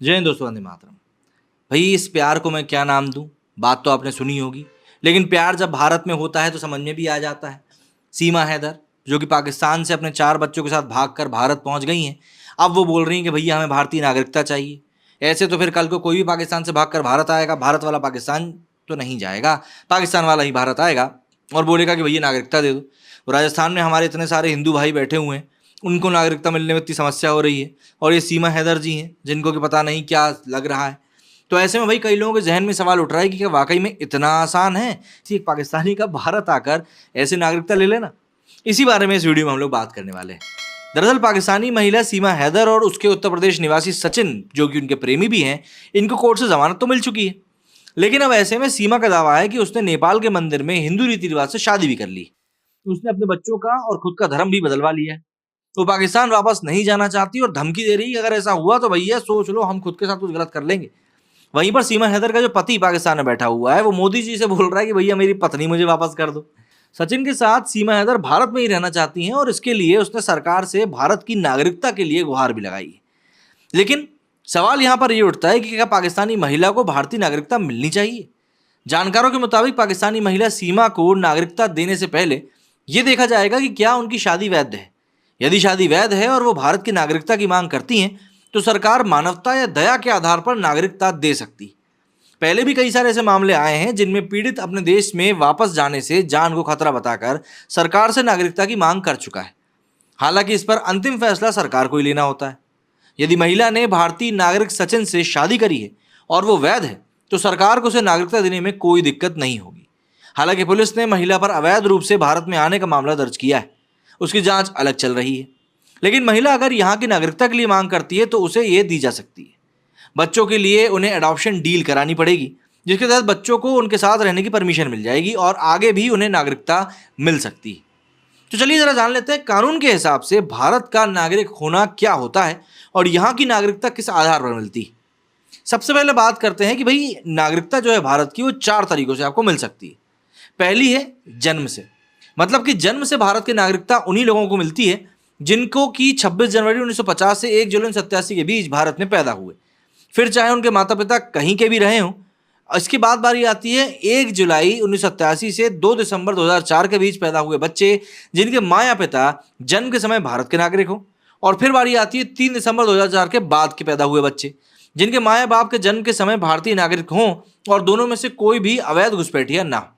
जय हिंद दोस्तों, वंदे मातरम। भाई इस प्यार को मैं क्या नाम दूं? बात तो आपने सुनी होगी, लेकिन प्यार जब भारत में होता है तो समझ में भी आ जाता है। सीमा हैदर, जो कि पाकिस्तान से अपने 4 बच्चों के साथ भागकर भारत पहुंच गई हैं, अब वो बोल रही हैं कि भैया हमें भारतीय नागरिकता चाहिए। ऐसे तो फिर कल को कोई भी पाकिस्तान से भागकर भारत आएगा, भारत वाला पाकिस्तान तो नहीं जाएगा, पाकिस्तान वाला ही भारत आएगा और बोलेगा कि भैया नागरिकता दे दो। और राजस्थान में हमारे इतने सारे हिंदू भाई बैठे हुए हैं, उनको नागरिकता मिलने में इतनी समस्या हो रही है, और ये सीमा हैदर जी हैं जिनको कि पता नहीं क्या लग रहा है। तो ऐसे में भाई कई लोगों के जहन में सवाल उठ रहा है कि क्या वाकई में इतना आसान है कि एक पाकिस्तानी का भारत आकर ऐसे नागरिकता ले लेना? इसी बारे में इस वीडियो में हम लोग बात करने वाले हैं। दरअसल पाकिस्तानी महिला सीमा हैदर और उसके उत्तर प्रदेश निवासी सचिन, जो कि उनके प्रेमी भी हैं, इनको कोर्ट से जमानत तो मिल चुकी है। लेकिन अब ऐसे में सीमा का दावा है कि उसने नेपाल के मंदिर में हिंदू रीति रिवाज से शादी भी कर ली। उसने अपने बच्चों का और खुद का धर्म भी बदलवा लिया है। तो पाकिस्तान वापस नहीं जाना चाहती और धमकी दे रही है, अगर ऐसा हुआ तो भैया सोच लो, हम खुद के साथ कुछ गलत कर लेंगे। वहीं पर सीमा हैदर का जो पति पाकिस्तान में बैठा हुआ है, वो मोदी जी से बोल रहा है कि भैया मेरी पत्नी मुझे वापस कर दो। सचिन के साथ सीमा हैदर भारत में ही रहना चाहती हैं और इसके लिए उसने सरकार से भारत की नागरिकता के लिए गुहार भी लगाई है। लेकिन सवाल यहाँ पर ये उठता है कि क्या पाकिस्तानी महिला को भारतीय नागरिकता मिलनी चाहिए? जानकारों के मुताबिक पाकिस्तानी महिला सीमा को नागरिकता देने से पहले ये देखा जाएगा कि क्या उनकी शादी वैध है। यदि शादी वैध है और वो भारत की नागरिकता की मांग करती हैं, तो सरकार मानवता या दया के आधार पर नागरिकता दे सकती। पहले भी कई सारे ऐसे मामले आए हैं जिनमें पीड़ित अपने देश में वापस जाने से जान को खतरा बताकर सरकार से नागरिकता की मांग कर चुका है। हालांकि इस पर अंतिम फैसला सरकार को ही लेना होता है। यदि महिला ने भारतीय नागरिक सचिन से शादी करी है और वो वैध है, तो सरकार को उसे नागरिकता देने में कोई दिक्कत नहीं होगी। हालांकि पुलिस ने महिला पर अवैध रूप से भारत में आने का मामला दर्ज किया है, उसकी जांच अलग चल रही है। लेकिन महिला अगर यहाँ की नागरिकता के लिए मांग करती है तो उसे ये दी जा सकती है। बच्चों के लिए उन्हें अडॉप्शन डील करानी पड़ेगी, जिसके तहत बच्चों को उनके साथ रहने की परमिशन मिल जाएगी और आगे भी उन्हें नागरिकता मिल सकती है। तो चलिए जरा जान लेते हैं कानून के हिसाब से भारत का नागरिक होना क्या होता है और यहाँ की नागरिकता किस आधार पर मिलती है। सबसे पहले बात करते हैं कि भाई नागरिकता जो है भारत की, वो 4 तरीकों से आपको मिल सकती है। पहली है जन्म से, मतलब कि जन्म से भारत की नागरिकता उन्हीं लोगों को मिलती है जिनको कि 26 जनवरी 1950 से 1 जुलाई 1987 के बीच भारत में पैदा हुए, फिर चाहे उनके माता पिता कहीं के भी रहे हों। इसके बाद बारी आती है 1 जुलाई 1987 से 2 दिसंबर 2004 के बीच पैदा हुए बच्चे जिनके माँ या पिता जन्म के समय भारत के नागरिक हों। और फिर बारी आती है 3 दिसंबर 2004 के बाद के पैदा हुए बच्चे जिनके माँ या बाप के जन्म के समय भारतीय नागरिक हों और दोनों में से कोई भी अवैध घुसपैठिया ना हो।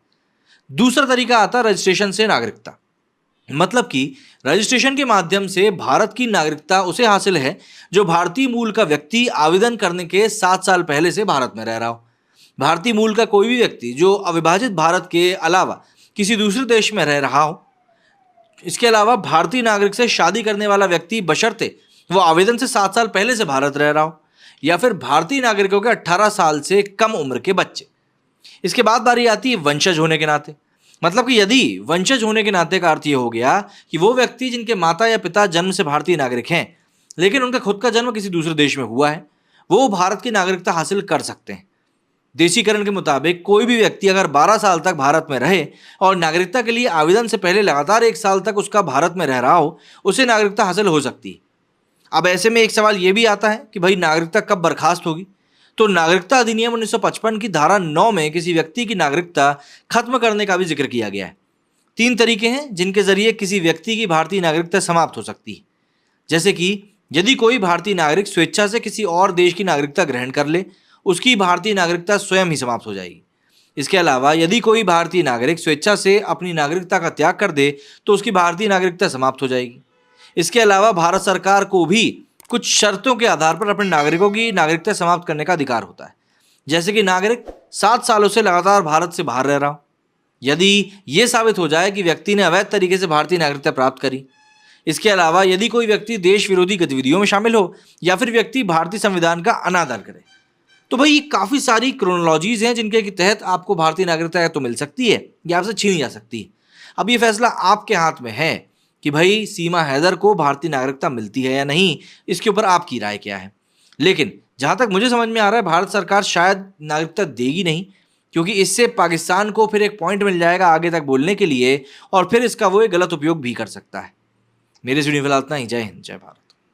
दूसरा तरीका आता है रजिस्ट्रेशन से नागरिकता, मतलब कि रजिस्ट्रेशन के माध्यम से भारत की नागरिकता उसे हासिल है जो भारतीय मूल का व्यक्ति आवेदन करने के 7 साल पहले से भारत में रह रहा हो। भारतीय मूल का कोई भी व्यक्ति जो अविभाजित भारत के अलावा किसी दूसरे देश में रह रहा हो। इसके अलावा भारतीय नागरिक से शादी करने वाला व्यक्ति बशर्ते वो आवेदन से 7 साल पहले से भारत रह रहा हो, या फिर भारतीय नागरिकों के 18 साल से कम उम्र के बच्चे। इसके बाद बारी आती है वंशज होने के नाते, मतलब कि यदि वंशज होने के नाते का अर्थ ये हो गया कि वो व्यक्ति जिनके माता या पिता जन्म से भारतीय नागरिक हैं लेकिन उनका खुद का जन्म किसी दूसरे देश में हुआ है, वो भारत की नागरिकता हासिल कर सकते हैं। देशीकरण के मुताबिक कोई भी व्यक्ति अगर 12 साल तक भारत में रहे और नागरिकता के लिए आवेदन से पहले लगातार 1 साल तक उसका भारत में रह रहा हो, उसे नागरिकता हासिल हो सकती है। अब ऐसे में एक सवाल ये भी आता है कि भाई नागरिकता कब बर्खास्त होगी? तो नागरिकता अधिनियम 1955 की धारा 9 में किसी व्यक्ति की नागरिकता खत्म करने का भी जिक्र किया गया है। 3 तरीके हैं जिनके जरिए किसी व्यक्ति की भारतीय नागरिकता समाप्त हो सकती है, जैसे कि यदि कोई भारतीय नागरिक स्वेच्छा से किसी और देश की नागरिकता ग्रहण कर ले, उसकी भारतीय नागरिकता स्वयं ही समाप्त हो जाएगी। इसके अलावा यदि कोई भारतीय नागरिक स्वेच्छा से अपनी नागरिकता का त्याग कर दे तो उसकी भारतीय नागरिकता समाप्त हो जाएगी। इसके अलावा भारत सरकार को भी कुछ शर्तों के आधार पर अपने नागरिकों की नागरिकता समाप्त करने का अधिकार होता है, जैसे कि नागरिक 7 सालों से लगातार भारत से बाहर रह रहा हो, यदि ये साबित हो जाए कि व्यक्ति ने अवैध तरीके से भारतीय नागरिकता प्राप्त करी। इसके अलावा यदि कोई व्यक्ति देश विरोधी गतिविधियों में शामिल हो या फिर व्यक्ति भारतीय संविधान का अनादर करे। तो भाई ये काफ़ी सारी क्रोनोलॉजीज हैं जिनके तहत आपको भारतीय नागरिकता तो मिल सकती है या आपसे छीनी जा सकती है। अब ये फैसला आपके हाथ में है कि भाई सीमा हैदर को भारतीय नागरिकता मिलती है या नहीं, इसके ऊपर आपकी राय क्या है। लेकिन जहाँ तक मुझे समझ में आ रहा है, भारत सरकार शायद नागरिकता देगी नहीं, क्योंकि इससे पाकिस्तान को फिर एक पॉइंट मिल जाएगा आगे तक बोलने के लिए और फिर इसका वो एक गलत उपयोग भी कर सकता है। मेरे वीडियो फिलहाल इतना ही। जय हिंद, जय भारत।